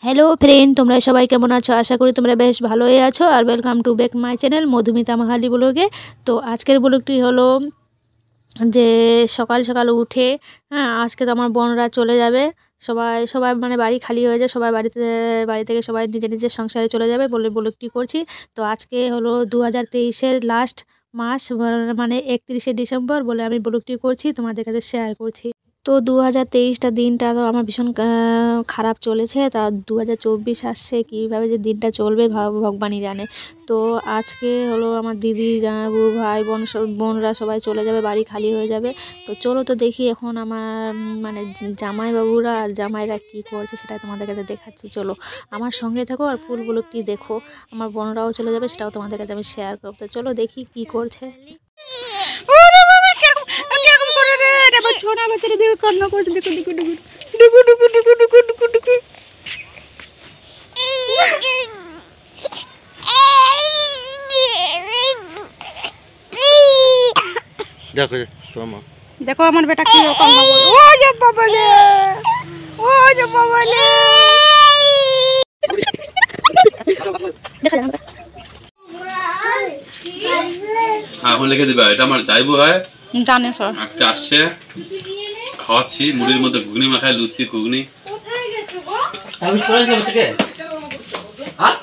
Hello friend, তোমরা সবাই কেমন আছো? আশা করি তোমরা বেশ ভালোই আছো। আর welcome to back my channel Madhumita Mahali ব্লগে। তো আজকের ব্লগটি হলো যে সকাল সকাল উঠে, আজকে তো আমার বোনরা চলে যাবে। সবাই সবাই মানে বাড়ি খালি হয়ে যায়, সবাই বাড়ি থেকে সবাই নিজের নিজের সংসারে চলে যাবে বলে ব্লগটি করছি। তো আজকে হলো 2023-এর লাস্ট মাস, মানে 31শে ডিসেম্বর বলে আমি ব্লগটি করছি, তোমাদের কাছে শেয়ার করছি। তো 2023টা দিনটা তো আমার ভীষণ খারাপ চলেছে। তা 2024 আসছে, কীভাবে যে দিনটা চলবে ভগবানই জানে। তো আজকে হলো আমার দিদি, জামাইবু, ভাই বোনরা সবাই চলে যাবে, বাড়ি খালি হয়ে যাবে। তো চলো তো দেখি এখন আমার মানে জামাইবাবুরা আর জামাইরা কী করছে সেটা তোমাদের কাছে দেখাচ্ছি। চলো আমার সঙ্গে থাকো আর ফুল ব্লগটি দেখো। আমার বোনরাও চলে যাবে, সেটাও তোমাদের কাছে আমি শেয়ার করবো। তো চলো দেখি কী করছে। দেখো আমার বেটা কি কান্না করে। ও যে বাবালে, ও যে বাবালে। এখন লিখে দিবা, এটা আমার যাইবো হয় জানে স্যার। আজকে আসছে, খাওয়াচ্ছি মুড়ির মধ্যে ঘুগনি মাখায়, লুচি ঘুগনি। আমি চলে যাব থেকে। হ্যাঁ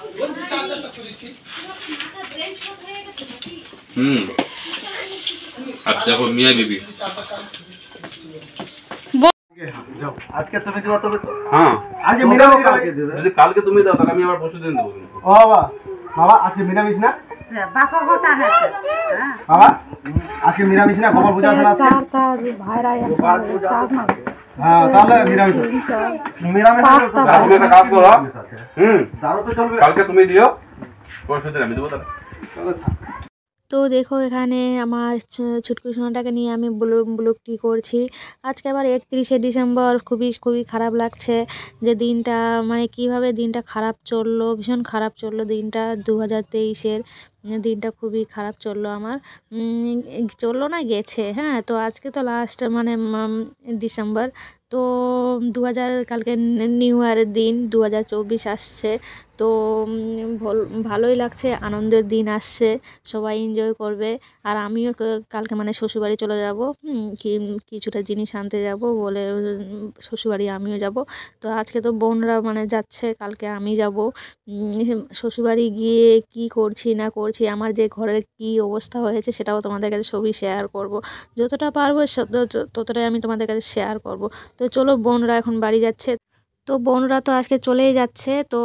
আর দেখো মিয়া বিবি। আজকে তুমি দিবা তবে তো। হ্যাঁ আজকে মিরামিষ কালকে দিবে। যদি কালকে তুমি দাও তাহলে আমি আবার পরশু দিন দেবো। ও বাবা, বাবা আজকে মিরামিষ না? বাবা কথা না। বাবা আজকে মিরামিষ না? বাবা পূজা আছে না আজকে? চার ভাইরা চার না। হ্যাঁ তাহলে মিরামিষ। মিরামিষ তো তুমি একটা কাজ করো, দারো তো চলবে। কালকে তুমি দিও, পরশু দিন আমি দেবো। তাহলে তো দেখো এখানে আমার ছুটকু সোনাটাকে নিয়ে আমি ব্লগটি করছি। আজকে আবার 31শে ডিসেম্বর, খুবই খারাপ লাগছে যে দিনটা মানে কিভাবে দিনটা খারাপ চললো, ভীষণ খারাপ চললো দিনটা। 2023-এর দিনটা খুবই খারাপ চললো আমার, চললো না গেছে। হ্যাঁ, তো আজকে তো লাস্ট মানে ডিসেম্বর। তো কালকে নিউ ইয়ারের দিন 2024 আসছে। তো ভালোই লাগছে, আনন্দের দিন আসছে, সবাই এনজয় করবে। আর আমিও কালকে মানে শ্বশুরবাড়ি চলে যাব, কিছুটা জিনিস আনতে যাব বলে শ্বশুরবাড়ি আমিও যাব। তো আজকে তো বোনরা মানে যাচ্ছে, কালকে আমি যাব শ্বশুরবাড়ি। গিয়ে কি করছি না করছি, আমার যে ঘরের কি অবস্থা হয়েছে সেটাও তোমাদের কাছে সবই শেয়ার করব। যতটা পারবো ততটাই আমি তোমাদের কাছে শেয়ার করব। তো চলো, বোনরা এখন বাড়ি যাচ্ছে। তো বোনরা তো আজকে চলেই যাচ্ছে। তো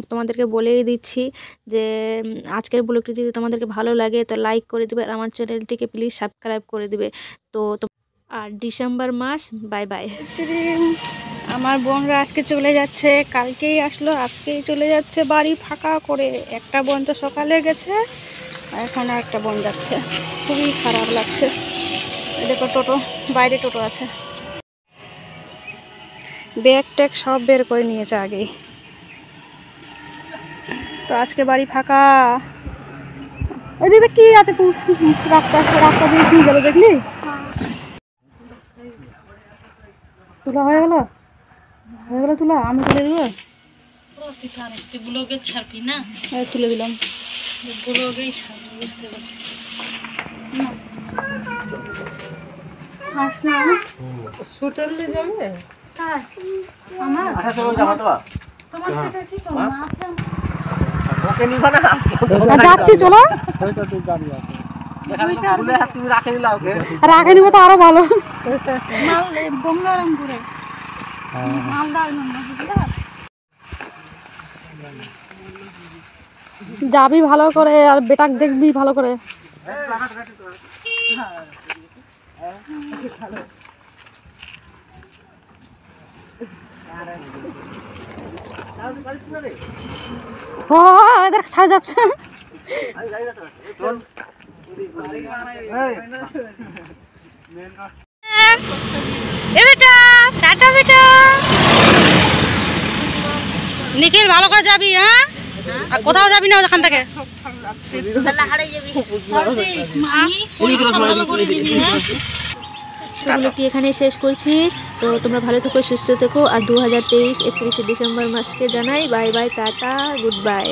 তোমাদেরকে বলেই দিচ্ছি যে আজকের ব্লগটি যদি তোমাদেরকে ভালো লাগে তো লাইক করে দিবে, আর আমার চ্যানেলটিকে প্লিজ সাবস্ক্রাইব করে দিবে। তো আর ডিসেম্বর মাস, বাই বাই। আমার বোনরা আজকে চলে যাচ্ছে, কালকেই আসলো, আজকেই চলে যাচ্ছে বাড়ি ফাঁকা করে। একটা বোন তো সকালে গেছে, এখন একটা বোন যাচ্ছে। খুবই খারাপ লাগছে। দেখো টোটো, বাইরে টোটো আছে, ব্যাগ ট্যাগ সব বের করে নিয়েছে আগেই। তো আজকে বাড়ি ফাঁকা। ওইদিকে কি আছে, রাস্তা দিয়ে কি গেল দেখলি? তুলা হয়ে গেল তুলা, আমি তুলে দিব। ব্লগে ছাড়বি না? তুলে দিলাম। ব্লগেই ছাড়বি, বুঝতে পারছি। আসলাম সুতলে যাবে আমার। আচ্ছা চলো যাবা তো। তোমার সেটা কি করব? আচ্ছা ওকে নিবা না? যাচ্ছি চলো। ওইটা তুই যাবি আর। বলে তুমি রাখে নিলা ওকে। রাখে নিব তো আরো ভালো। মাল বঙ্গারাম করে। মালদার নাম বুঝলা? যাবি ভালো করে আর বেটাক দেখবি ভালো করে। এদের ছাড় যাচ্ছে। নিখিল ভালো করে যাবি, হ্যাঁ? আর কোথাও যাবি না ওখান থেকে। তো ব্লগটি এখানে শেষ করছি। তো তোমরা ভালো থেকো, সুস্থ থেকো। আর 2023 31 ডিসেম্বর মাসকে জানাই bye bye, tata, good bye.